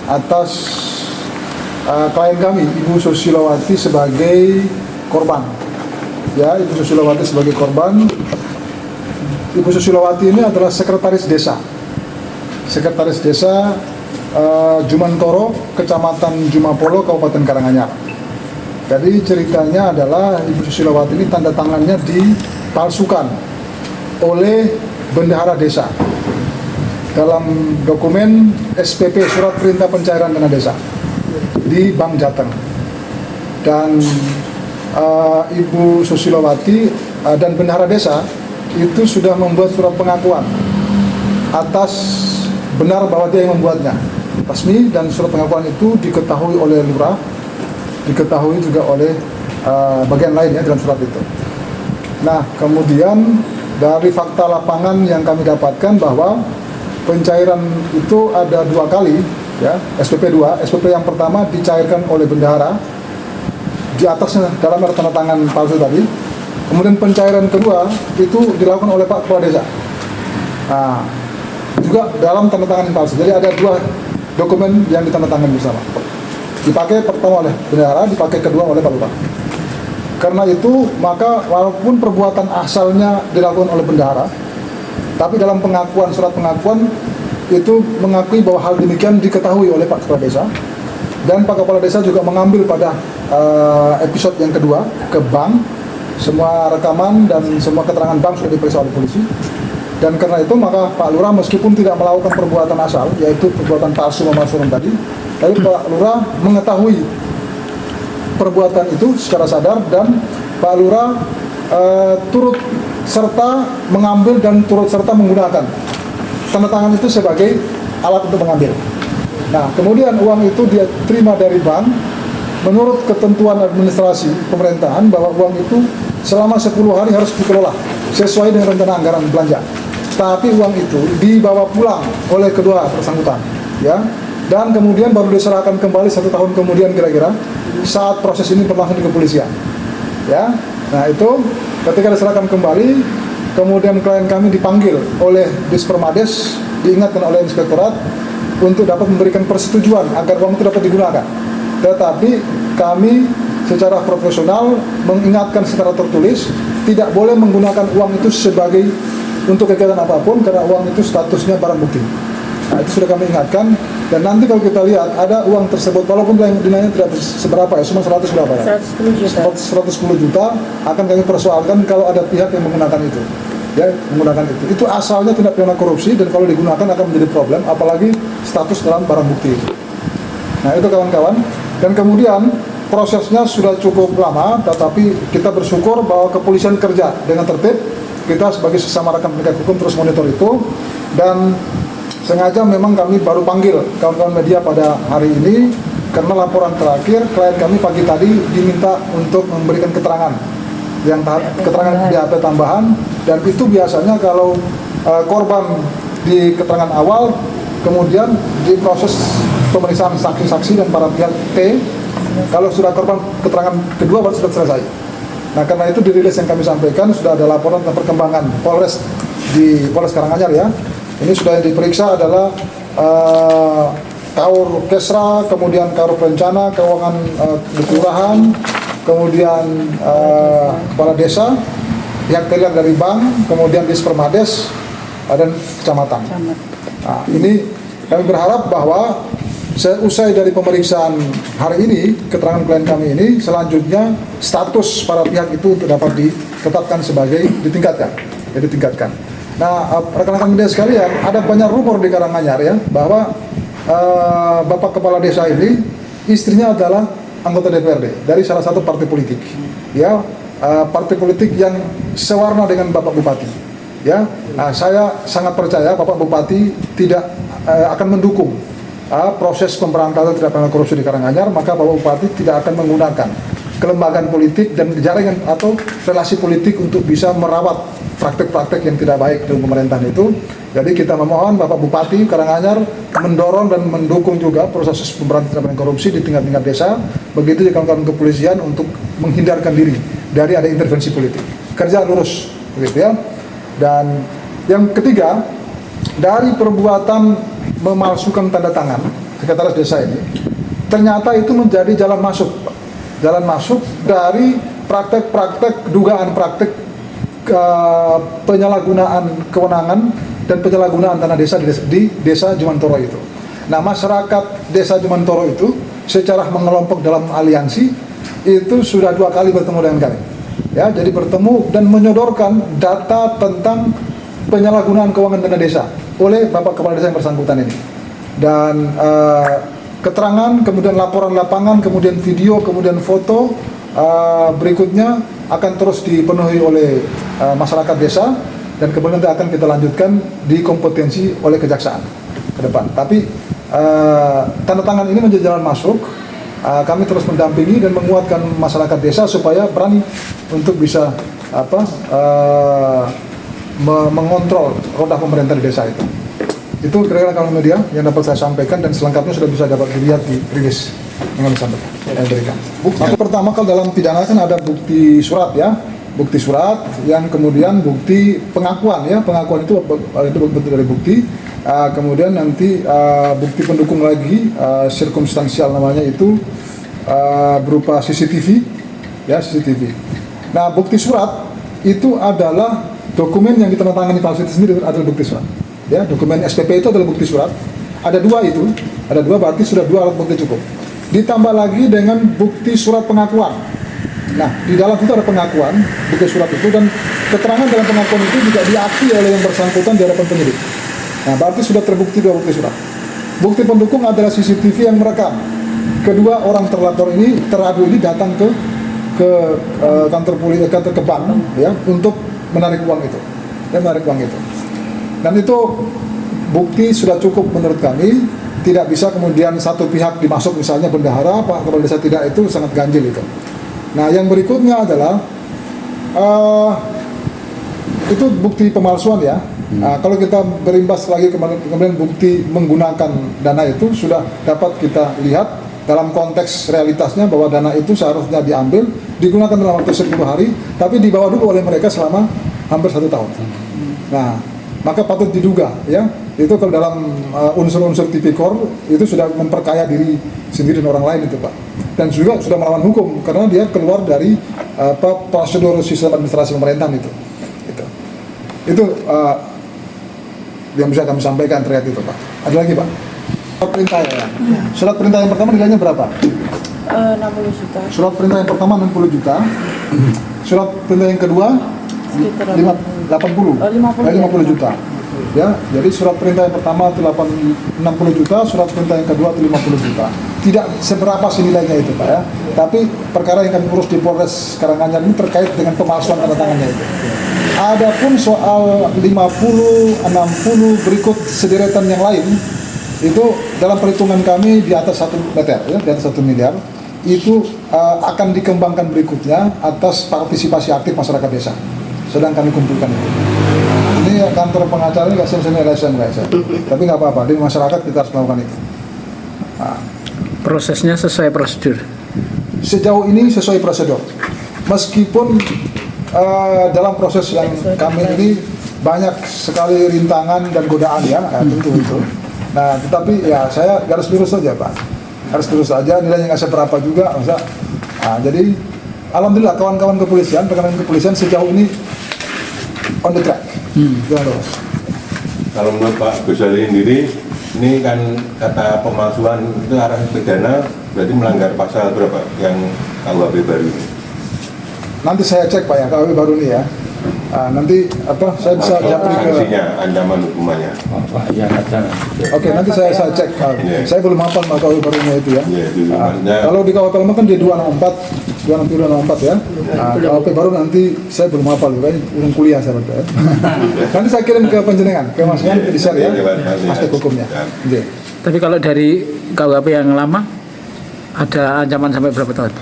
atas klien kami, Ibu Susilowati sebagai korban. Ya, Ibu Susilowati sebagai korban. Ibu Susilowati ini adalah sekretaris desa. Sekretaris desa Jumantoro, Kecamatan Jumapolo, Kabupaten Karanganyar. Jadi ceritanya adalah Ibu Susilowati ini tanda tangannya dipalsukan oleh bendahara desa dalam dokumen SPP, Surat Perintah Pencairan Dana Desa, di Bank Jateng. Dan Ibu Susilowati dan bendahara desa itu sudah membuat surat pengakuan atas benar bahwa dia yang membuatnya, resmi, dan surat pengakuan itu diketahui oleh lurah, diketahui juga oleh bagian lainnya dalam surat itu. Nah, kemudian dari fakta lapangan yang kami dapatkan bahwa pencairan itu ada 2 kali, ya, SPP 2. SPP yang pertama dicairkan oleh bendahara, di atasnya dalam tanda tangan palsu tadi. Kemudian pencairan kedua itu dilakukan oleh Pak Kepala Desa, nah, juga dalam tanda tangan palsu. Jadi ada 2 dokumen yang ditandatangani bersama. Dipakai pertama oleh bendahara, dipakai kedua oleh Pak Lurah. Karena itu maka walaupun perbuatan asalnya dilakukan oleh bendahara, tapi dalam pengakuan, surat pengakuan itu mengakui bahwa hal demikian diketahui oleh Pak Kepala Desa. Dan Pak Kepala Desa juga mengambil pada episode yang kedua ke bank. Semua rekaman dan semua keterangan bank sudah diperiksa oleh polisi. Dan karena itu maka Pak Lurah meskipun tidak melakukan perbuatan asal, yaitu perbuatan palsu memalsukan tadi, tapi Pak Lurah mengetahui perbuatan itu secara sadar, dan Pak Lurah turut serta mengambil dan turut serta menggunakan tanda tangan itu sebagai alat untuk mengambil. Nah, kemudian uang itu dia terima dari bank menurut ketentuan administrasi pemerintahan bahwa uang itu selama 10 hari harus dikelola sesuai dengan rencana anggaran belanja. Tapi uang itu dibawa pulang oleh kedua bersangkutan, ya, dan kemudian baru diserahkan kembali 1 tahun kemudian kira-kira saat proses ini berlangsung di kepolisian, ya. Nah, itu ketika diserahkan kembali, kemudian klien kami dipanggil oleh Dispermades, diingatkan oleh inspektorat untuk dapat memberikan persetujuan agar uang itu dapat digunakan. Tetapi kami secara profesional mengingatkan secara tertulis tidak boleh menggunakan uang itu sebagai untuk kegiatan apapun karena uang itu statusnya barang bukti. Nah, itu sudah kami ingatkan, dan nanti kalau kita lihat ada uang tersebut walaupun nilainya tidak seberapa ya, cuma 100 berapa ya? 110 juta. 110 juta akan kami persoalkan kalau ada pihak yang menggunakan itu. Ya, menggunakan itu. Itu asalnya tindak pidana korupsi, dan kalau digunakan akan menjadi problem, apalagi status dalam barang bukti itu. Nah, itu kawan-kawan. Dan kemudian prosesnya sudah cukup lama, tetapi kita bersyukur bahwa kepolisian kerja dengan tertib. Kita sebagai sesama rekan penegak hukum terus monitor itu, dan sengaja memang kami baru panggil kawan-kawan media pada hari ini karena laporan terakhir klien kami pagi tadi diminta untuk memberikan keterangan keterangan BAP tambahan, dan itu biasanya kalau korban di keterangan awal, kemudian di proses pemeriksaan saksi-saksi dan para pihak T, kalau sudah korban keterangan kedua baru sudah selesai. Nah, karena itu di rilis yang kami sampaikan sudah ada laporan tentang perkembangan Polres di Polres Karanganyar, ya. Ini sudah yang diperiksa adalah Kaur Kesra, kemudian Kaur Rencana, Keuangan Kelurahan, kemudian Kepala Desa, pihak teller dari bank, kemudian Dispermades, dan kecamatan. Nah, ini kami berharap bahwa seusai dari pemeriksaan hari ini, keterangan klien kami ini, selanjutnya status para pihak itu untuk dapat ditetapkan sebagai ditingkatkan. Nah, rekan-rekan media sekalian, ada banyak rumor di Karanganyar, ya, bahwa Bapak Kepala Desa ini istrinya adalah anggota DPRD dari salah satu partai politik, ya, partai politik yang sewarna dengan Bapak Bupati, ya. Nah, saya sangat percaya Bapak Bupati tidak akan mendukung proses pemberantasan tindak pidana korupsi di Karanganyar, maka Bapak Bupati tidak akan menggunakan kelembagaan politik dan jaringan atau relasi politik untuk bisa merawat praktek-praktek yang tidak baik dalam pemerintahan itu. Jadi kita memohon Bapak Bupati Karanganyar mendorong dan mendukung juga proses pemberantasan tindak pidana korupsi di tingkat-tingkat desa, begitu juga kawan-kawan kepolisian untuk menghindarkan diri dari ada intervensi politik. Kerja lurus, begitu, ya. Dan yang ketiga, dari perbuatan memalsukan tanda tangan sekretaris desa ini, ternyata itu menjadi jalan masuk, Pak. Jalan masuk dari praktek-praktek, dugaan praktek penyalahgunaan kewenangan dan penyalahgunaan tanah desa di desa Jumantoro itu. Nah, masyarakat desa Jumantoro itu secara mengelompok dalam aliansi itu sudah 2 kali bertemu dengan kami. Ya, jadi bertemu dan menyodorkan data tentang penyalahgunaan keuangan dana desa oleh Bapak Kepala Desa yang bersangkutan ini. Dan keterangan, kemudian laporan lapangan, kemudian video, kemudian foto berikutnya akan terus dipenuhi oleh masyarakat desa dan kemudian nanti akan kita lanjutkan di kompetensi oleh kejaksaan ke depan. Tapi tanda tangan ini menjadi jalan masuk. Kami terus mendampingi dan menguatkan masyarakat desa supaya berani untuk bisa mengontrol roda pemerintah di desa itu. Itu kira-kira kalau media yang dapat saya sampaikan, dan selengkapnya sudah bisa dapat dilihat di rilis yang kami sampaikan. Saya berikan. Bukti pertama, kalau dalam pidana kan ada bukti surat ya, bukti surat yang kemudian bukti pengakuan ya, pengakuan itu bentuk dari bukti. Kemudian nanti bukti pendukung lagi, sirkumstansial namanya itu, berupa CCTV ya, CCTV. Nah, bukti surat itu adalah dokumen yang ditandatangani palsu itu sendiri adalah bukti surat. Ya, dokumen SPP itu adalah bukti surat. Ada 2 itu, ada 2 berarti sudah 2 alat bukti cukup. Ditambah lagi dengan bukti surat pengakuan. Nah, di dalam itu ada pengakuan, bukti surat itu, dan keterangan dalam pengakuan itu juga diakui oleh yang bersangkutan di hadapan penyidik. Nah, berarti sudah terbukti 2 bukti surat. Bukti pendukung adalah CCTV yang merekam kedua orang terlapor ini, teradu ini datang ke kantor polisi, kantor ke bank ya, untuk menarik uang itu. Dan menarik uang itu. Dan itu bukti sudah cukup menurut kami. Tidak bisa kemudian satu pihak dimasuk, misalnya bendahara, Pak Kepala Desa tidak, itu sangat ganjil itu. Nah, yang berikutnya adalah itu bukti pemalsuan ya. Nah, kalau kita berimbas lagi kemudian bukti menggunakan dana itu sudah dapat kita lihat dalam konteks realitasnya bahwa dana itu seharusnya diambil, digunakan dalam waktu 10 hari, tapi dibawa dulu oleh mereka selama hampir 1 tahun. Nah, maka patut diduga ya, itu kalau dalam unsur-unsur tipikor itu sudah memperkaya diri sendiri dan orang lain itu, Pak. Dan juga sudah melawan hukum karena dia keluar dari prosedur sistem administrasi pemerintahan itu. Itu yang bisa kami sampaikan terkait itu, Pak. Ada lagi, Pak? Surat perintah ya. Surat perintah yang pertama nilainya berapa? 60 juta. Surat perintah yang pertama 60 juta. Surat perintah yang kedua Sekitar 50 juta. Ya, jadi surat perintah yang pertama itu 60 juta, surat perintah yang kedua itu 50 juta. Tidak seberapa sih nilainya itu, Pak ya. Tapi perkara yang kami urus di Polres Karanganyar ini terkait dengan pemalsuan tanda tangannya itu. Adapun soal 50, 60 berikut sederetan yang lain, itu dalam perhitungan kami di atas 1 meter ya, di atas 1 miliar. Itu akan dikembangkan berikutnya atas partisipasi aktif masyarakat desa. Sedang kami kumpulkan itu. Ini kantor pengacara ini kasih sini LSM guys. Tapi nggak apa-apa, di masyarakat kita harus melakukan itu. Nah, prosesnya sesuai prosedur. Sejauh ini sesuai prosedur. Meskipun dalam proses yang kami ini banyak sekali rintangan dan godaan ya, tentu itu. Nah, tetapi ya saya garis lurus saja, Pak. Garis lurus saja, nilainya nggak seberapa juga, masa. Nah, jadi alhamdulillah kawan-kawan kepolisian, rekan kepolisian sejauh ini on the track. Kalau menurut Pak Ghazali sendiri, ini kan kata pemalsuan itu arah pidana, berarti melanggar pasal berapa yang KUHP baru ini? Nanti saya cek, Pak ya, KUHP baru ini ya. Nanti saya bisa japri ke sanksinya, ancaman hukumannya. Oke, nanti saya cek. Saya belum hafal KUHP barunya itu ya. Kalau di KUHP lama kan di 264 ya. KUHP baru nanti saya belum hafal, kan belum kuliah saya berarti ya. Nanti saya kirim ke penjenengan, ke Mas Yan, di share ya, aspek hukumnya. Tapi kalau dari KUHP yang lama ada ancaman sampai berapa tahun?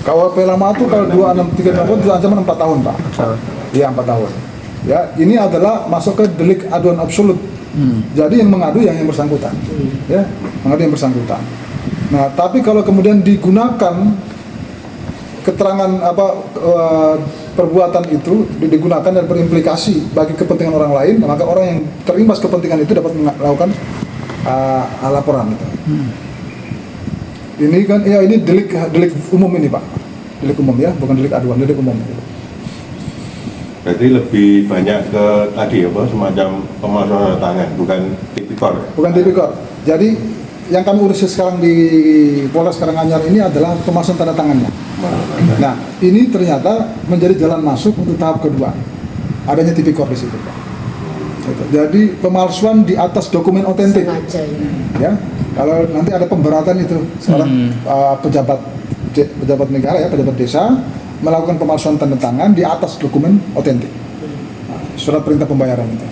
KUHP lama itu kalau 2636 itu ancaman 4 tahun, Pak. Iya, 4 tahun. Ya, ini adalah masuk ke delik aduan absolut. Jadi yang mengadu yang bersangkutan. Ya, mengadu yang bersangkutan. Nah, tapi kalau kemudian digunakan keterangan perbuatan itu digunakan dan berimplikasi bagi kepentingan orang lain, maka orang yang terimbas kepentingan itu dapat melakukan laporan itu. Ini kan, ya ini delik umum ini Pak, delik umum ya, bukan delik aduan, delik umum. Berarti lebih banyak ke tadi apa semacam pemalsuan tanda tangan, bukan tipikor. Bukan tipikor. Jadi yang kami urus sekarang di Polres Karanganyar ini adalah pemalsuan tanda tangannya. Nah, ini ternyata menjadi jalan masuk untuk tahap kedua. Adanya tipikor di situ, Pak. Gitu. Jadi pemalsuan di atas dokumen otentik. Sengaja Ya, kalau nanti ada pemberatan itu seorang pejabat negara ya, pejabat desa melakukan pemalsuan tanda tangan di atas dokumen otentik. Surat perintah pembayaran itu.